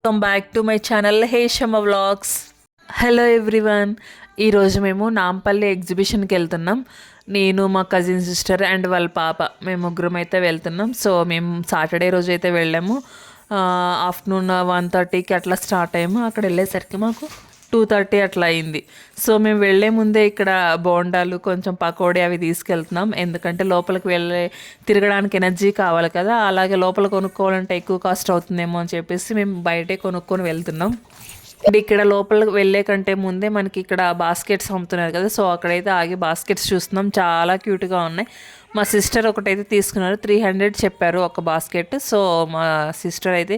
Welcome back to my channel Heshamma vlogs. Hello everyone, ఈరోజు మేము నాంపల్లి ఎగ్జిబిషన్కి వెళ్తున్నాం. నేను, మా కజిన్ సిస్టర్ అండ్ వాళ్ళ పాప, మేము ముగ్గురం అయితే వెళ్తున్నాం. సో మేము సాటర్డే రోజు అయితే వెళ్ళాము. ఆఫ్టర్నూన్ 1:30కి అట్లా స్టార్ట్ అయ్యాము. అక్కడ వెళ్ళేసరికి మాకు 2:30 అట్లా అయింది. సో మేము వెళ్ళే ముందే ఇక్కడ బోండాలు, కొంచెం పకోడీ అవి తీసుకెళ్తున్నాం. ఎందుకంటే లోపలికి తిరగడానికి ఎనర్జీ కావాలి కదా, అలాగే లోపల కొనుక్కోవాలంటే ఎక్కువ కాస్ట్ అవుతుందేమో అని చెప్పేసి మేము బయటే కొనుక్కొని వెళ్తున్నాం. ఇక్కడ లోపలికి వెళ్ళే కంటే ముందే మనకి ఇక్కడ బాస్కెట్స్ అమ్ముతున్నారు కదా, సో అక్కడైతే ఆగి బాస్కెట్స్ చూస్తున్నాం. చాలా క్యూట్గా ఉన్నాయి. మా సిస్టర్ ఒకటైతే తీసుకున్నారు, 300 చెప్పారు ఒక బాస్కెట్. సో మా సిస్టర్ అయితే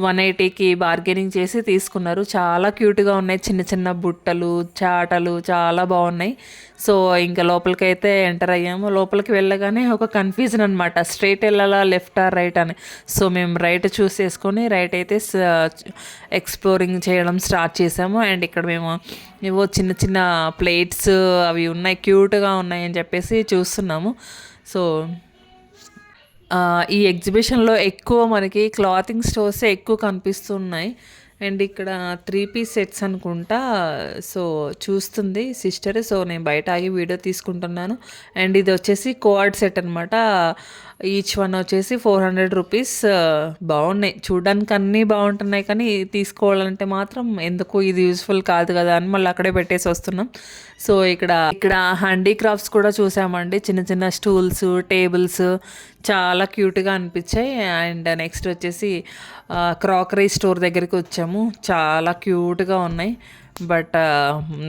180కి బార్గెనింగ్ చేసి తీసుకున్నారు. చాలా క్యూట్గా ఉన్నాయి, చిన్న చిన్న బుట్టలు, చాటలు చాలా బాగున్నాయి. సో ఇంకా లోపలికైతే ఎంటర్ అయ్యాము. లోపలికి వెళ్ళగానే ఒక కన్ఫ్యూజన్ అనమాట, స్ట్రైట్ వెళ్ళాలా లెఫ్టా రైట్ అని. సో మేము రైట్ చూస్ చేసుకొని రైట్ అయితే ఎక్స్ప్లోరింగ్ చేయడం స్టార్ట్ చేసాము. అండ్ ఇక్కడ మేము ఏవో చిన్న చిన్న ప్లేట్స్ అవి ఉన్నాయి, క్యూట్గా ఉన్నాయి అని చెప్పేసి చూస్తున్నాము. సో ఈ ఎగ్జిబిషన్లో ఎక్కువ మనకి క్లాతింగ్ స్టోర్సే ఎక్కువ కనిపిస్తున్నాయి. అండ్ ఇక్కడ 3 పీస్ సెట్స్ అనుకుంటా. సో చూస్తుంది సిస్టర్. సో నేను బయట ఆగి వీడియో తీసుకుంటున్నాను. అండ్ ఇది వచ్చేసి కోఆర్డ్ సెట్ అనమాట. ఈచ్ వన్ వచ్చేసి 400 రూపీస్. బాగున్నాయి చూడడానికి, అన్నీ బాగుంటున్నాయి, కానీ తీసుకోవాలంటే మాత్రం ఎందుకు ఇది యూజ్ఫుల్ కాదు కదా అని మళ్ళీ అక్కడే పెట్టేసి వస్తున్నాం. సో ఇక్కడ హ్యాండీక్రాఫ్ట్స్ కూడా చూసామండి. చిన్న చిన్న స్టూల్స్, టేబుల్స్ చాలా క్యూట్గా అనిపించాయి. అండ్ నెక్స్ట్ వచ్చేసి క్రాకరీ స్టోర్ దగ్గరికి వచ్చాము. చాలా క్యూట్గా ఉన్నాయి, బట్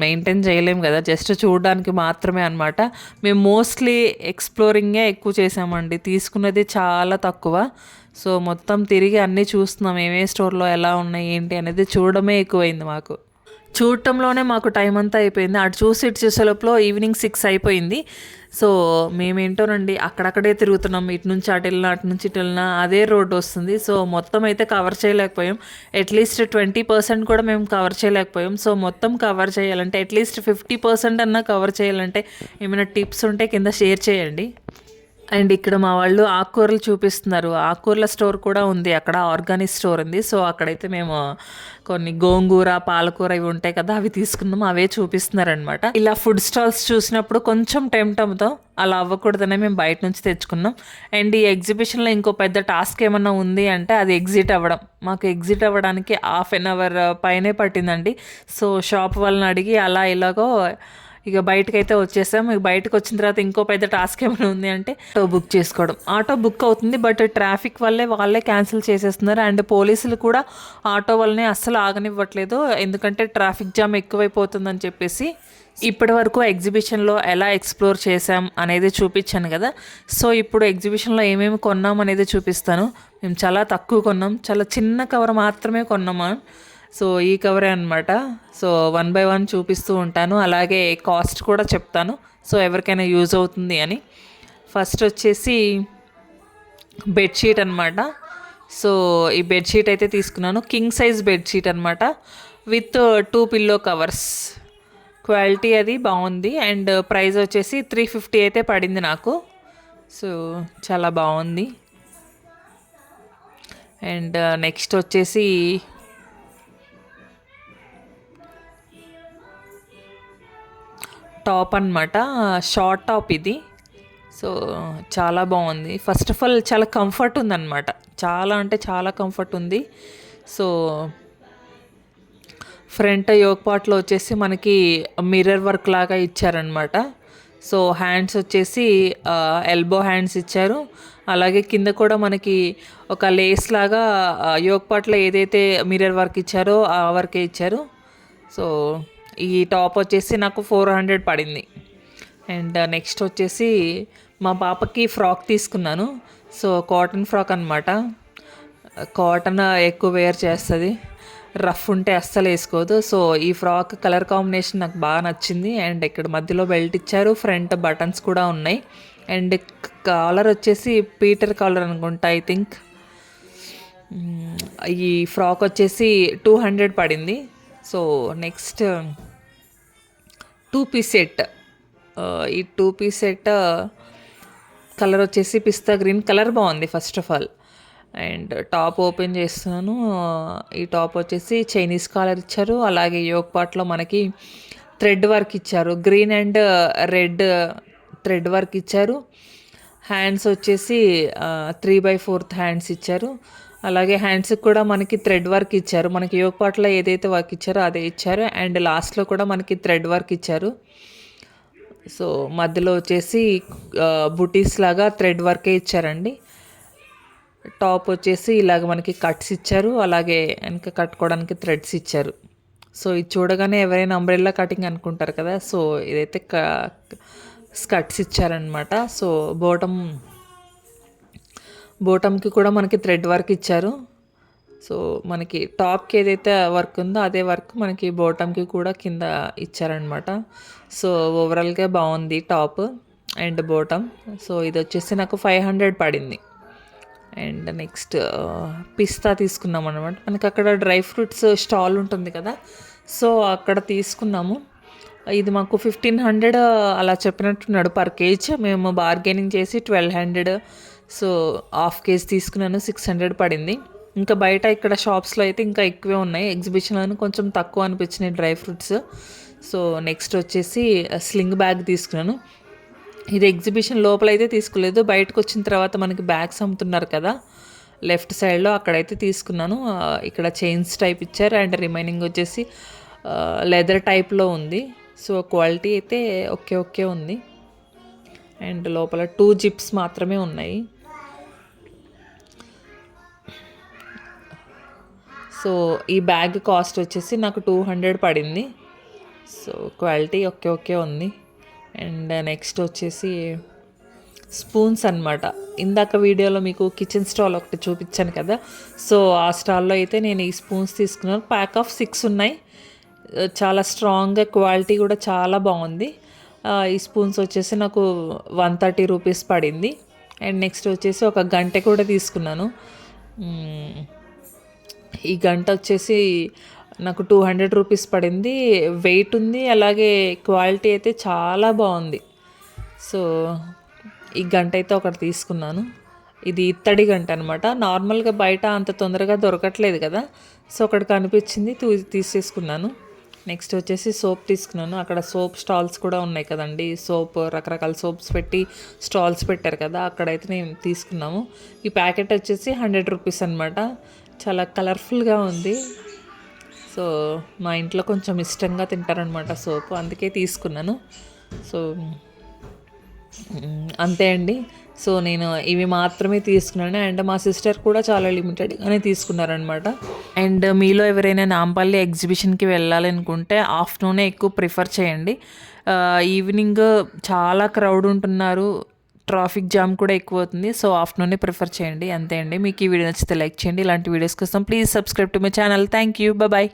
మెయింటైన్ చేయలేము కదా, జస్ట్ చూడడానికి మాత్రమే అనమాట. మేము మోస్ట్లీ ఎక్స్ప్లోరింగే ఎక్కువ చేసామండి, తీసుకున్నది చాలా తక్కువ. సో మొత్తం తిరిగి అన్నీ చూస్తున్నాం, ఏమేమి స్టోర్లో ఎలా ఉన్నాయి ఏంటి అనేది చూడడమే ఎక్కువైంది మాకు. చూడటంలోనే మాకు టైం అంతా అయిపోయింది. అటు చూసి ఇటు చూసే లోపల ఈవినింగ్ 6 అయిపోయింది. సో మేమేంటోనండి అక్కడక్కడే తిరుగుతున్నాం, ఇటు నుంచి అటు వెళ్ళినా అటు నుంచి ఇటు వెళ్ళినా అదే రోడ్డు వస్తుంది. సో మొత్తం అయితే కవర్ చేయలేకపోయాం. అట్లీస్ట్ 20% కూడా మేము కవర్ చేయలేకపోయాం. సో మొత్తం కవర్ చేయాలంటే అట్లీస్ట్ 50% అన్నా కవర్ చేయాలంటే ఏమైనా టిప్స్ ఉంటే కింద షేర్ చేయండి. అండ్ ఇక్కడ మా వాళ్ళు ఆకుకూరలు చూపిస్తున్నారు. ఆకుకూరల స్టోర్ కూడా ఉంది అక్కడ, ఆర్గానిక్ స్టోర్ ఉంది. సో అక్కడైతే మేము కొన్ని గోంగూర, పాలకూర ఇవి ఉంటాయి కదా, అవి తీసుకున్నాం. అవే చూపిస్తున్నారనమాట. ఇలా ఫుడ్ స్టాల్స్ చూసినప్పుడు కొంచెం టెంప్ట్ అవుతాం, అలా అవ్వకూడదనే మేము బయట నుంచి తెచ్చుకున్నాం. అండ్ ఈ ఎగ్జిబిషన్లో ఇంకో పెద్ద టాస్క్ ఏమన్నా ఉంది అంటే అది ఎగ్జిట్ అవ్వడం. మాకు ఎగ్జిట్ అవ్వడానికి 1/2 అవర్ పైనే పట్టిందండి. సో షాప్ వాళ్ళని అడిగి అలా ఇలాగో ఇక బయటకైతే వచ్చేసాం. ఇక బయటకు వచ్చిన తర్వాత ఇంకో పెద్ద టాస్క్ ఏమైనా ఉంది అంటే ఆటో బుక్ చేసుకోవడం. ఆటో బుక్ అవుతుంది, బట్ ట్రాఫిక్ వల్లే వాళ్ళే క్యాన్సిల్ చేసేస్తున్నారు. అండ్ పోలీసులు కూడా ఆటో వల్లనే అస్సలు ఆగనివ్వట్లేదు, ఎందుకంటే ట్రాఫిక్ జామ్ ఎక్కువైపోతుందని చెప్పేసి. ఇప్పటి వరకు ఎగ్జిబిషన్లో ఎలా ఎక్స్ప్లోర్ చేసాం అనేది చూపించాను కదా. సో ఇప్పుడు ఎగ్జిబిషన్లో ఏమేమి కొన్నాం అనేది చూపిస్తాను. మేము చాలా తక్కువ కొన్నాం, చాలా చిన్న కవర్ మాత్రమే కొన్నాము. సో ఈ కవరే అనమాట. సో 1 by 1 చూపిస్తూ ఉంటాను, అలాగే కాస్ట్ కూడా చెప్తాను, సో ఎవరికైనా యూజ్ అవుతుంది అని. ఫస్ట్ వచ్చేసి బెడ్షీట్ అనమాట. సో ఈ బెడ్షీట్ అయితే తీసుకున్నాను, కింగ్ సైజ్ బెడ్షీట్ అనమాట, విత్ 2 పిల్లో కవర్స్. క్వాలిటీ అది బాగుంది. అండ్ ప్రైస్ వచ్చేసి 350 అయితే పడింది నాకు. సో చాలా బాగుంది. అండ్ నెక్స్ట్ వచ్చేసి టాప్ అనమాట, షార్ట్ టాప్ ఇది. సో చాలా బాగుంది. ఫస్ట్ ఆఫ్ ఆల్ చాలా కంఫర్ట్ ఉందన్నమాట, చాలా అంటే చాలా కంఫర్ట్ ఉంది. సో ఫ్రంట్ యోక్ పార్ట్లో వచ్చేసి మనకి మిర్రర్ వర్క్ లాగా ఇచ్చారనమాట. సో హ్యాండ్స్ వచ్చేసి ఎల్బో హ్యాండ్స్ ఇచ్చారు. అలాగే కింద కూడా మనకి ఒక లేస్ లాగా యోక్ పార్ట్లో ఏదైతే మిర్రర్ వర్క్ ఇచ్చారో ఆ వర్కే ఇచ్చారు. సో ఈ టాప్ వచ్చేసి నాకు 400 పడింది. అండ్ నెక్స్ట్ వచ్చేసి మా పాపకి ఫ్రాక్ తీసుకున్నాను. సో కాటన్ ఫ్రాక్ అనమాట, కాటన్ ఎక్కువ వేర్ చేస్తుంది, రఫ్ ఉంటే అస్సలు వేసుకోదు. సో ఈ ఫ్రాక్ కలర్ కాంబినేషన్ నాకు బాగా నచ్చింది. అండ్ ఇక్కడ మధ్యలో బెల్ట్ ఇచ్చారు, ఫ్రంట్ బటన్స్ కూడా ఉన్నాయి. అండ్ కాలర్ వచ్చేసి పీటర్ కాలర్ అనుకుంటా, ఐ థింక్. ఈ ఫ్రాక్ వచ్చేసి 200 పడింది. So next 2 piece set. ఈ 2 పీస్ సెట్ కలర్ వచ్చేసి పిస్తా గ్రీన్ కలర్, బాగుంది first of all. And top open చేస్తున్నాను. ఈ టాప్ వచ్చేసి చైనీస్ కాలర్ ఇచ్చారు. అలాగే యోక్ పార్ట్లో మనకి థ్రెడ్ వర్క్ ఇచ్చారు. Green and red thread work ఇచ్చారు. హ్యాండ్స్ వచ్చేసి 3/4 హ్యాండ్స్ ఇచ్చారు. అలాగే హ్యాండ్స్కి కూడా మనకి థ్రెడ్ వర్క్ ఇచ్చారు. మనకి యోక్ పార్ట్లో ఏదైతే వర్క్ ఇచ్చారో అదే ఇచ్చారు. అండ్ లాస్ట్లో కూడా మనకి థ్రెడ్ వర్క్ ఇచ్చారు. సో మధ్యలో వచ్చేసి బుటీస్ లాగా థ్రెడ్ వర్కే ఇచ్చారండి. టాప్ వచ్చేసి ఇలాగ మనకి కట్స్ ఇచ్చారు. అలాగే వెనక కట్టుకోవడానికి థ్రెడ్స్ ఇచ్చారు. సో ఇది చూడగానే ఎవరైనా అంబ్రెల్లా కటింగ్ అనుకుంటారు కదా. సో ఇదైతే స్కర్ట్స్ ఇచ్చారనమాట. సో బోటంకి కూడా మనకి థ్రెడ్ వర్క్ ఇచ్చారు. సో మనకి టాప్కి ఏదైతే వర్క్ ఉందో అదే వర్క్ మనకి బాటమ్కి కూడా కింద ఇచ్చారనమాట. సో ఓవరాల్గా బాగుంది టాప్ అండ్ బాటమ్. సో ఇది వచ్చేసి నాకు 500 పడింది. అండ్ నెక్స్ట్ పిస్తా తీసుకున్నాం అనమాట. మనకి అక్కడ డ్రై ఫ్రూట్స్ స్టాల్ ఉంటుంది కదా, సో అక్కడ తీసుకున్నాము. ఇది మాకు 1500 అలా చెప్పినట్టున్నాడు పర్ కేజ్. మేము బార్గెనింగ్ చేసి 1200, సో హాఫ్ కేజీ తీసుకున్నాను, 600 పడింది. ఇంకా బయట ఇక్కడ షాప్స్లో అయితే ఇంకా ఎక్కువే ఉన్నాయి. ఎగ్జిబిషన్లో కొంచెం తక్కువ అనిపించినాయి డ్రై ఫ్రూట్స్. సో నెక్స్ట్ వచ్చేసి స్లింగ్ బ్యాగ్ తీసుకున్నాను. ఇది ఎగ్జిబిషన్ లోపల అయితే తీసుకోలేదు, బయటకు వచ్చిన తర్వాత మనకి బ్యాగ్స్ అమ్ముతున్నారు కదా లెఫ్ట్ సైడ్లో, అక్కడైతే తీసుకున్నాను. ఇక్కడ చైన్స్ టైప్ ఇచ్చారు అండ్ రిమైనింగ్ వచ్చేసి లెదర్ టైప్లో ఉంది. సో క్వాలిటీ అయితే ఓకే ఉంది. అండ్ లోపల 2 జిప్స్ మాత్రమే ఉన్నాయి. సో ఈ బ్యాగ్ కాస్ట్ వచ్చేసి నాకు 200 పడింది. సో క్వాలిటీ ఓకే ఉంది. అండ్ నెక్స్ట్ వచ్చేసి స్పూన్స్ అనమాట. ఇందాక వీడియోలో మీకు కిచెన్ స్టాల్ ఒకటి చూపించాను కదా, సో ఆ స్టాల్లో అయితే నేను ఈ స్పూన్స్ తీసుకున్నాను. ప్యాక్ ఆఫ్ 6 ఉన్నాయి. చాలా స్ట్రాంగ్గా, క్వాలిటీ కూడా చాలా బాగుంది. ఈ స్పూన్స్ వచ్చేసి నాకు 130 రూపీస్ పడింది. అండ్ నెక్స్ట్ వచ్చేసి ఒక గంటె కూడా తీసుకున్నాను. ఈ గంట వచ్చేసి నాకు 200 రూపీస్ పడింది. వెయిట్ ఉంది, అలాగే క్వాలిటీ అయితే చాలా బాగుంది. సో ఈ గంట అయితే ఒకటి తీసుకున్నాను. ఇది ఇత్తడి గంట అనమాట. నార్మల్గా బయట అంత తొందరగా దొరకట్లేదు కదా, సో ఒకటి కనిపించింది తీసేసుకున్నాను. నెక్స్ట్ వచ్చేసి సోప్ తీసుకున్నాను. అక్కడ సోప్ స్టాల్స్ కూడా ఉన్నాయి కదండి, సోప్ రకరకాల సోప్స్ పెట్టి స్టాల్స్ పెట్టారు కదా, అక్కడైతే నేను తీసుకున్నాము. ఈ ప్యాకెట్ వచ్చేసి 100 రూపీస్ అనమాట. చాలా కలర్ఫుల్గా ఉంది. సో మా ఇంట్లో కొంచెం ఇష్టంగా తింటారనమాట సోపు, అందుకే తీసుకున్నాను. సో అంతే అండి. సో నేను ఇవి మాత్రమే తీసుకున్నాను. అండ్ మా సిస్టర్ కూడా చాలా లిమిటెడ్గానే తీసుకున్నారనమాట. అండ్ మీలో ఎవరైనా నాంపల్లి ఎగ్జిబిషన్కి వెళ్ళాలనుకుంటే ఆఫ్టర్నూనే ఎక్కువ ప్రిఫర్ చేయండి. ఈవినింగ్ చాలా క్రౌడ్ ఉంటున్నారు, ట్రాఫిక్ జామ్ కూడా ఎక్కువ అవుతుంది. సో ఆఫ్టర్నూనే ప్రిఫర్ చేయండి. అంతే అండి. మీకు ఈ వీడియో నచ్చితే లైక్ చేయండి. ఇలాంటి వీడియోస్ కోసం please subscribe to my channel. Thank you. Bye.